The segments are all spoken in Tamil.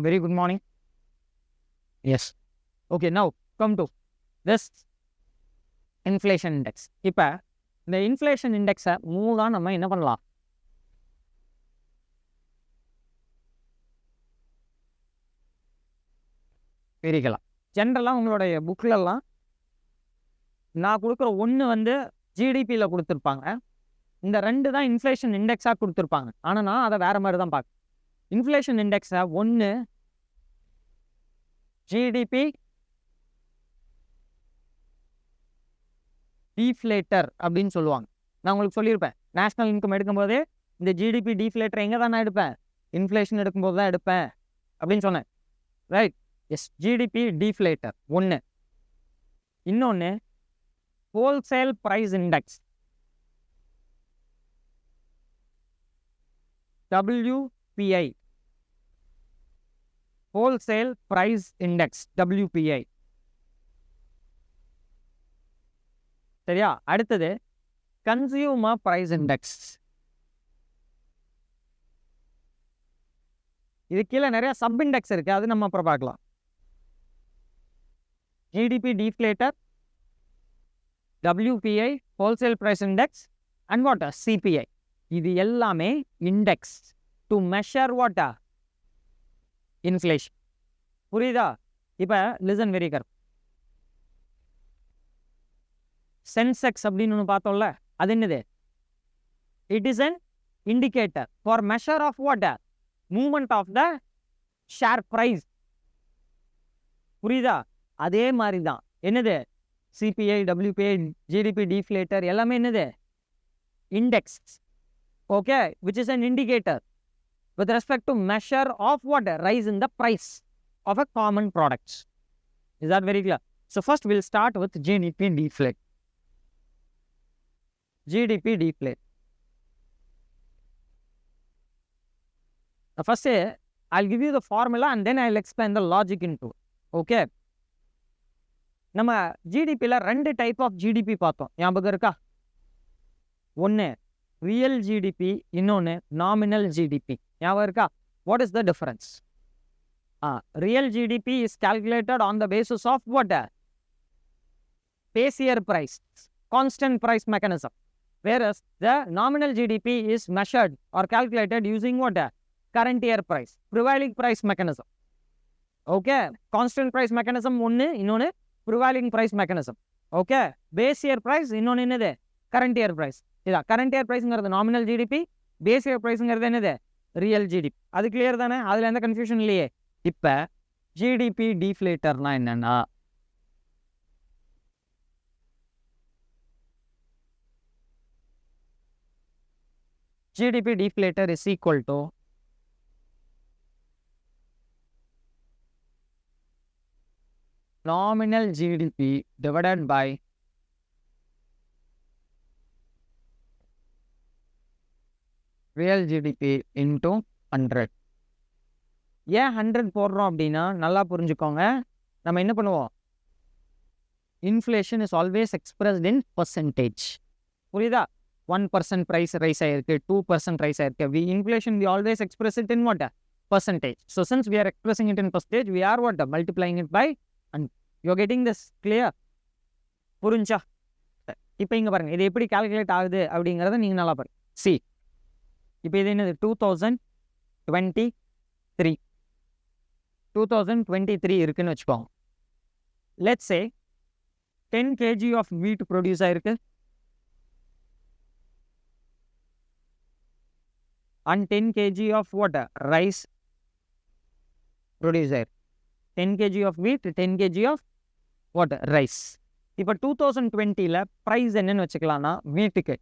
very good morning. Yes. Okay, now come to this inflation index. இப்போ இந்த இன்ஃப்ளேஷன் இண்டெக்ஸை மூணாக நம்ம என்ன பண்ணலாம்? பிரிக்கலாம். ஜென்ரலாக உங்களுடைய புக்கிலெல்லாம் நான் கொடுக்குற ஒன்று வந்து ஜிடிபியில் கொடுத்துருப்பாங்க, இந்த ரெண்டு தான் இன்ஃப்ளேஷன் இண்டெக்ஸாக கொடுத்துருப்பாங்க. ஆனால் நான் அதை வேறு மாதிரி தான் பார்க்குறேன். இன்ஃப்ளேஷன் இண்டெக்ஸை ஒன்று ஜிடிபி டீஃப்ளேட்டர் அப்படின்னு சொல்லுவாங்க. நான் உங்களுக்கு சொல்லியிருப்பேன், நேஷ்னல் இன்கம் எடுக்கும்போதே இந்த ஜிடிபி டீஃப்ளேட்டர் எங்கே தான் நான் எடுப்பேன்? இன்ஃப்ளேஷன் எடுக்கும்போது தான் எடுப்பேன் அப்படின்னு சொன்னேன், ரைட்? எஸ், ஜிடிபி டீஃப்ளேட்டர் ஒன்று. இன்னொன்று wholesale price index, WPI, wholesale price index, WPI. சரியா? அடுத்தது கன்சியூமர் ப்ரைஸ் இண்டெக்ஸ். இது கீழே நிறைய சப் இண்டெக்ஸ் இருக்கு, அது நம்ம அப்புறம் பார்க்கலாம். GDP deflator, WPI, wholesale price index and what? CPI. இது எல்லாமே index to measure what? Inflation. புரியுதா? இப்போ லிசன் வெரி கேர்ஃபுல். சென்செக்ஸ் அப்படின்னு ஒன்று பார்த்தோம்ல, அது என்னது? It is an indicator for measure of what? Movement of the share price. புரியுதா? அதே மாதிரி தான் என்னது? CPI, WPI, GDP டீஃப்ளேட்டர் எல்லாமே என்னது? Index. Okay, which is an indicator with respect to measure of what? Rise in the price of a common product. Is that very clear? So first we'll start with GDP deflate. GDP deflate. First I'll give you the formula and then I'll explain the logic into it. Okay? நம்ம ஜிடிபியில் ரெண்டு டைப் ஆஃப் ஜிடிபி பார்த்தோம், ஞாபகம் இருக்கா? ஒன்று ரியல் ஜிடிபி, இன்னொன்று நாமினல் ஜிடிபி. ஞாபகம் இருக்கா? What is the difference? Real GDP is calculated on the basis of what? Base year price, constant price mechanism. whereas the nominal GDP is measured or calculated using what? Current year price, prevailing price mechanism. Okay, constant price mechanism ஒன்று, இன்னொன்று prevailing price mechanism. Okay, base year price, இன்னொன்று என்னது? current year price. இதா current year priceங்கிறது nominal GDP, base year priceங்கிறது என்னது? real GDP. அது கிளியர் தானே? அதில் எந்த கன்ஃபியூஷன் இல்லையே. இப்போ ஜிடிபி டீஃப்ளேட்டர்னா என்னன்னா, GDP deflator is equal to nominal GDP divided by real GDP into 100. ஏன் 100 போடுறோம் அப்படின்னா, நல்லா புரிஞ்சுக்கோங்க, நம்ம என்ன பண்ணுவோம்? Inflation is always expressed in percentage. புரியுதா? 1% price rise ஆயிருக்கு, 2% rise ஆயிருக்கு. Inflation we always express it in what? Percentage. So since we are expressing it in percentage, we are what? Multiplying it by, and you're getting this clear? புரிஞ்சா? இப்போ இங்கே பாருங்க, இது எப்படி கால்குலேட் ஆகுது அப்படிங்கிறத நீங்கள் நல்லா பாருங்க. சி, இப்போ இது என்னது? 2023 இருக்குன்னு வச்சுக்கோங்க. Let's say 10 kg of wheat produce ஆயிருக்கு and 10 kg of what? Rice producer. 10 kg of wheat, 10 kg of what? Rice. இப்போ 2020ல price என்னன்னு வச்சுக்கலாம்னா, வீட்டுக்கு,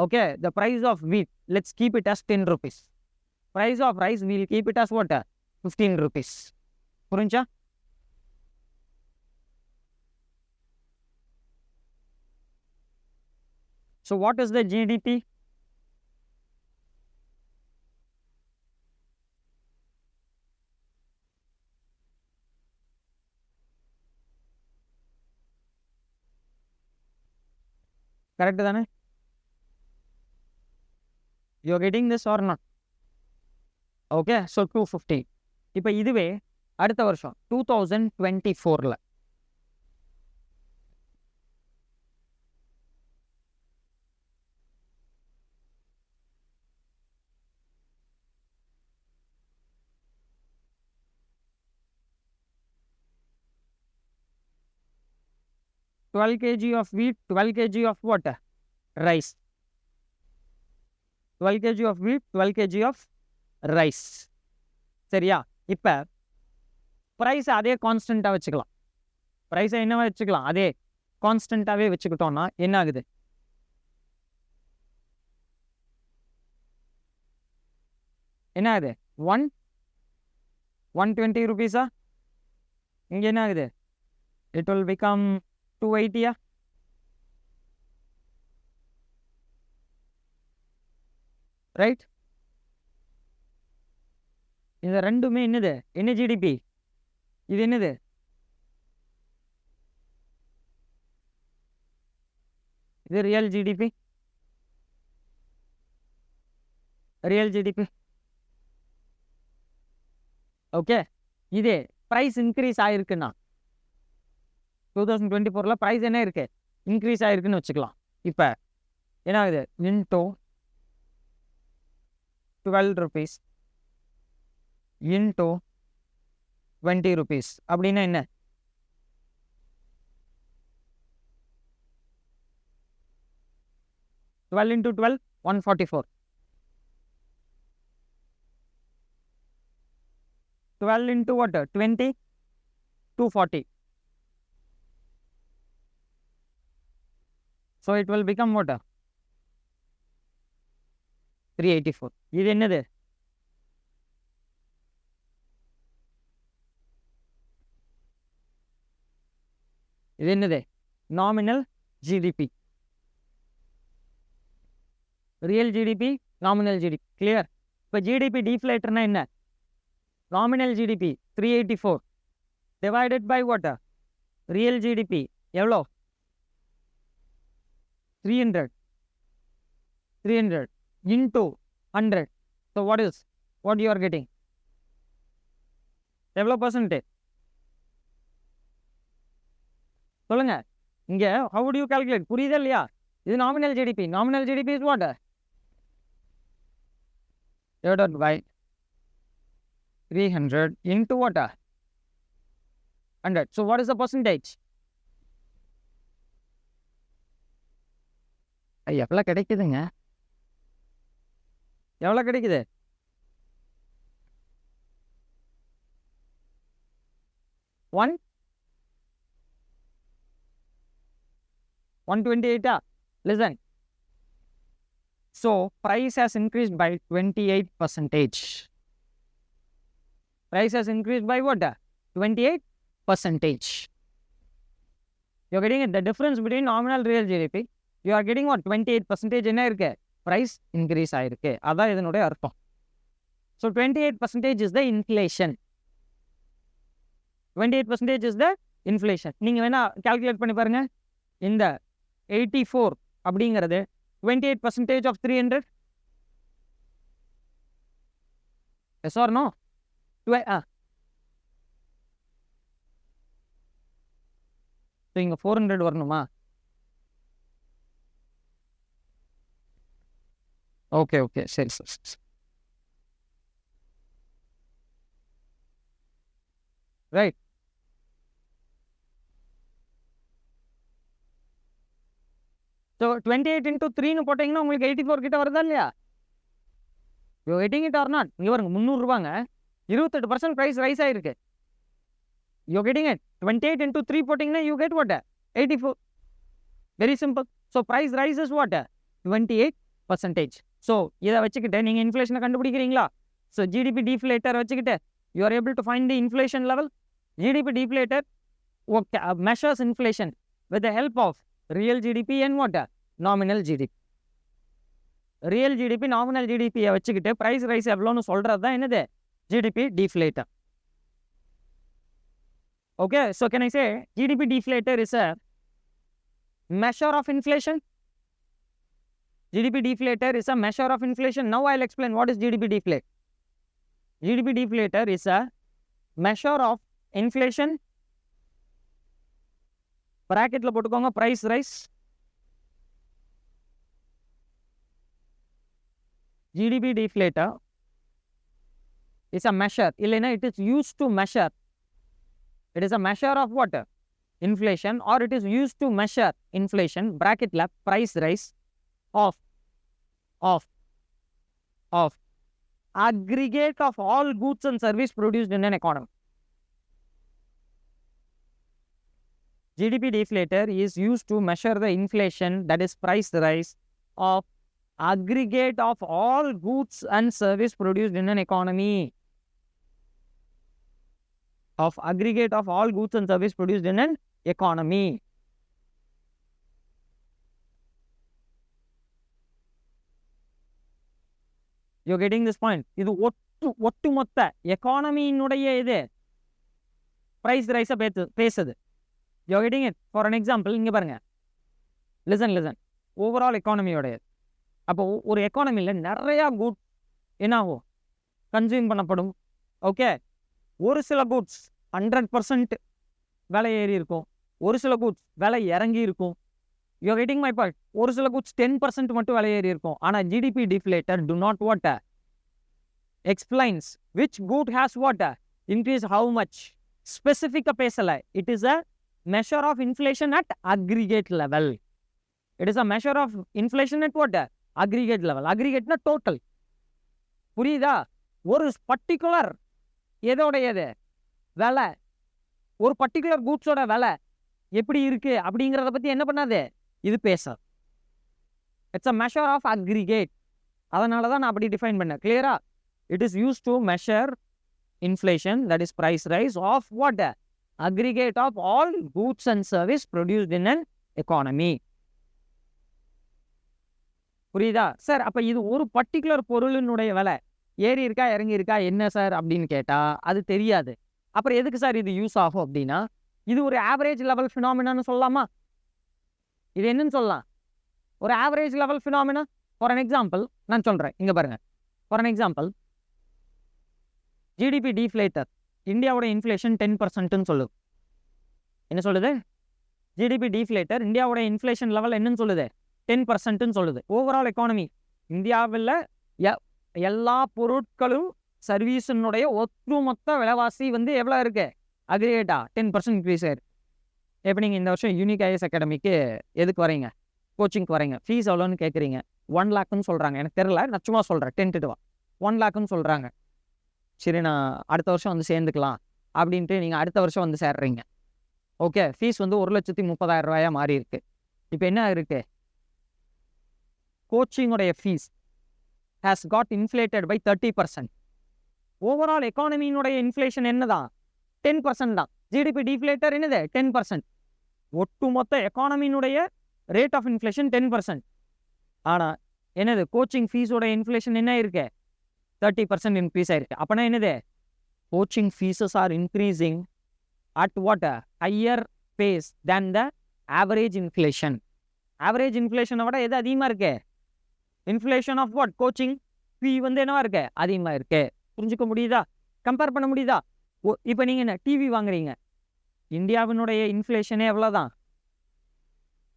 okay, the price of wheat, let's keep it as 10 rupees. Price of rice, we'll keep it as what? 15 rupees. புரிஞ்சா? So what is the GDP? Correct தானே? You are getting this or not? Okay, so 250. இப்போ இதுவே அடுத்த வருஷம் 2024ல் twelve KG of wheat, 12 KG of what? Rice. 12 KG of wheat, 12 KG of rice. சரியா? இப்போ ப்ரைஸை அதே கான்ஸ்டண்ட்டாக வச்சுக்கலாம். ப்ரைஸை என்னவா வச்சுக்கலாம்? அதே கான்ஸ்டண்ட்டாகவே வச்சுக்கிட்டோம்னா என்ன ஆகுது? என்ன ஆகுது? 120 rupees-ஆ? இங்கே என்ன ஆகுது? It will become 280-ஆ? ரைட்? இது ரெண்டுமே என்னது? என்ன ஜிடிபி? இது என்னது? இது real GDP. Real GDP. Okay, இதே ப்ரைஸ் இன்க்ரீஸ் ஆகிருக்குன்னா 2024ல் ப்ரைஸ் என்ன இருக்கு? இன்க்ரீஸ் ஆகிருக்குன்னு வச்சுக்கலாம். இப்போ என்ன ஆகுது? இன்டூ 12 rupees இன்டூ 20 rupees அப்படின்னா என்ன? Twelve into 12 144. 12 into what? 20, 240. So it will become what? 384. இது என்னது? இது என்னது? Nominal GDP. Real GDP, nominal GDP. Clear? இப்போ ஜிடிபி டீஃப்ளேட்டர்னா என்ன? Nominal GDP 384 divided by what? Real GDP எவ்வளோ? 300 into 100. So what you are getting? எவ்வளோ percentage? சொல்லுங்க. இங்க how do you calculate? புரியுதா இல்லையா? இது nominal GDP. Nominal GDP is what? divided by 300 into what? 100. So what is the percentage? எவ்வளோ கிடைக்குதுங்க? எவ்வளோ கிடைக்குது? 128. Listen. So price has increased by 28%. Price has increased by what? 28%. You're getting it? The difference between nominal real GDP, you are getting what? 28% என்ன இருக்கு? Price increase ஆயிருக்கு. அதான் இதனுடைய அர்த்தம். So 28% is the inflation. 28% is the inflation. நீங்கள் வேணா calculate பண்ணி பாருங்க. இந்த 84 அப்படிங்கிறது 28% of 300. Yes or no? So இங்கே 400 வரணுமா? ஓகே ஓகே சரி சார். ரைட். ஸோ 28 into 3ன்னு போட்டிங்கன்னா உங்களுக்கு 84 கிட்ட வருதா இல்லையா? You getting it or not? இங்கே வருங்க 300 ரூபாங்க, 28% ப்ரைஸ் ரைஸ் ஆகிருக்கு. You getting it? 28 into 3 போட்டிங்கன்னா you get what? 84. Very simple. So price rise is what? 28%. So இதை வச்சுக்கிட்டு நீங்கள் இன்ஃப்ளேஷனை கண்டுபிடிக்கிறீங்களா? ஸோ ஜிடிபி டீஃப்ளேட்டர் வச்சுக்கிட்டு you are able to find the inflation level. GDP deflator measures inflation with the help of real GDP and what? Nominal GDP. Real GDP nominal ஜிடிபியை வச்சுக்கிட்டு ப்ரைஸ் ரைஸ் எவ்வளோன்னு சொல்கிறது தான் என்னது? GDP deflator. Okay, so can I say GDP deflator is a measure of inflation? GDP deflator is a measure of inflation. Now I'll explain what is GDP deflator. GDP deflator is a measure of inflation, bracketல போட்டுக்கோங்க price rise, GDP deflator is a measure, இல்லைன்னா it is used to measure, it is a measure of what? Inflation, or it is used to measure inflation, bracketல price rise of aggregate of all goods and service produced in an economy. GDP deflator is used to measure the inflation, that is price rise of aggregate of all goods and service produced in an economy. Of aggregate of all goods and service produced in an economy. You're getting this point? இது ஒட்டுமொத்த எக்கானமியினுடைய இது price rise பேசுது. You're getting it? For an example, இங்க பாருங்க. Listen. Overall economy உடையது. அப்போ ஒரு எக்கானமியில் நிறையா குட் என்ன ஆகும்? கன்சியூம் பண்ணப்படும். ஓகே, ஒரு சில குட்ஸ் 100% விலை ஏறி இருக்கும், ஒரு சில குட்ஸ் விலை இறங்கி இருக்கும். You are getting my point? ஒரு சில குட்ஸ் 10% மட்டும் விலை ஏறி இருக்கும். ஆனால் GDP deflator to not what explains which could has what increase how much ஸ்பெசிஃபிக்காக பேசலை. It is a measure of inflation at aggregate level. It is a measure of inflation at what? Aggregate level. Aggregate na total. புரியுதா? ஒரு பர்டிகுலர் எதோடையது விலை, ஒரு பர்டிகுலர் கூட்ஸோட விலை எப்படி இருக்கு அப்படிங்கிறத பற்றி என்ன பண்ணாது, இது பேச. It's a measure of aggregate. அதனால தான் நான் அப்படி டிஃபைன் பண்ணேன். கிளியரா? It is use to measure inflation, that is price rise of what? aggregate of all goods and service produced in an economy. புரியுதா சார்? அப்போ இது ஒரு பர்டிகுலர் பொருளினுடைய விலை ஏறி இருக்கா இறங்கி இருக்கா என்ன சார் அப்படின்னு கேட்டால் அது தெரியாது. அப்புறம் எதுக்கு சார் இது யூஸ் ஆகும் அப்படின்னா, இது ஒரு ஆவரேஜ் லெவல் ஃபினாமினான்னு சொல்லலாமா? இது என்னன்னு சொல்லலாம்? ஒரு average level phenomena. For an example நான் சொல்கிறேன், இங்கே பாருங்கள். For an example, GDP deflator இந்தியாவோட இன்ஃப்ளேஷன் 10%ன்னு சொல்லுது. என்ன சொல்லுது? ஜிடிபி டிஃப்ளேட்டர் இந்தியாவோட இன்ஃப்ளேஷன் லெவல் என்னன்னு சொல்லுது? 10%ன்னு சொல்லுது. ஓவரால் எக்கானமி இந்தியாவில் எல்லா பொருட்களும் சர்வீஸினுடைய ஒட்டுமொத்த விலைவாசி வந்து எவ்வளோ இருக்கு? அக்ரிகேட்டா 10% இன்க்ரீஸ் ஆயிருக்கு. எப்படி நீங்கள் இந்த வருஷம் யூனிக் ஐஎஸ் அகாடமிக்கு எதுக்கு வரீங்க? கோச்சிங்க்கு வரீங்க. ஃபீஸ் எவ்வளோன்னு கேட்குறீங்க. 1 lakhன்னு சொல்கிறாங்க. எனக்கு தெரியல, நான் சும்மா சொல்கிறேன், டென்டேட்டிவா 1 lakhன்னு சொல்கிறாங்க. சரி, நான் அடுத்த வருஷம் வந்து சேர்ந்துக்கலாம் அப்படின்ட்டு நீங்கள் அடுத்த வருஷம் வந்து சேர்றீங்க. ஓகே, ஃபீஸ் வந்து 1,30,000 மாறி இருக்கு. இப்போ என்ன இருக்கு? கோச்சிங்கோடைய fees has got inflated by 30%. Overall எக்கானமியினுடைய இன்ஃப்ளேஷன் என்னதான்? 10% தான். ஜிடிபி டிஃப்ளேட்டர் என்னது? 10%. ஒட்டுமொத்த எக்கானமியினுடைய ரேட் ஆஃப் இன்ஃப்ளேஷன் 10%. ஆனால் என்னது? கோச்சிங் ஃபீஸோட இன்ஃப்ளேஷன் என்ன இருக்கு? 30% இன்க்ரீஸ் ஆயிருக்கு. அப்போனா என்னது? Coaching fees are increasing at what? Higher pace than the average inflation. Average இன்ஃப்ளேஷனை விட எது அதிகமாக இருக்கு? Inflation of what? Coaching fee வந்து என்னவா இருக்கு? அதிகமாக இருக்கு. புரிஞ்சுக்க முடியுதா? கம்பேர் பண்ண முடியுதா? இப்போ நீங்கள் என்ன டிவி வாங்குறீங்க, இந்தியாவினுடைய இன்ஃப்ளேஷனே எவ்வளோதான்?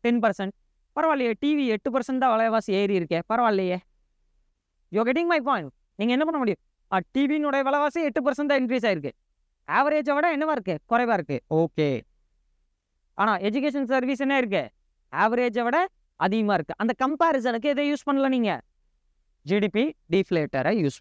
10%. பரவாயில்லையே, டிவி 8% தான் விலைவாசி ஏறி இருக்கே, பரவாயில்லையே. You getting my point? நீங்கள் என்ன பண்ண முடியும்? டிவியினுடைய விலைவாசி 8% தான் இன்க்ரீஸ் ஆயிருக்கு. ஆவரேஜை விட என்னவா இருக்கு? குறைவாக இருக்கு. ஓகே. ஆனால் எஜுகேஷன் சர்வீஸ் என்ன இருக்கு? ஆவரேஜை விட அதிகமாக இருக்கு. அந்த கம்பேரிசனுக்கு எதை யூஸ் பண்ணல நீங்கள்? GDP டிஃப்ளேட்டரை use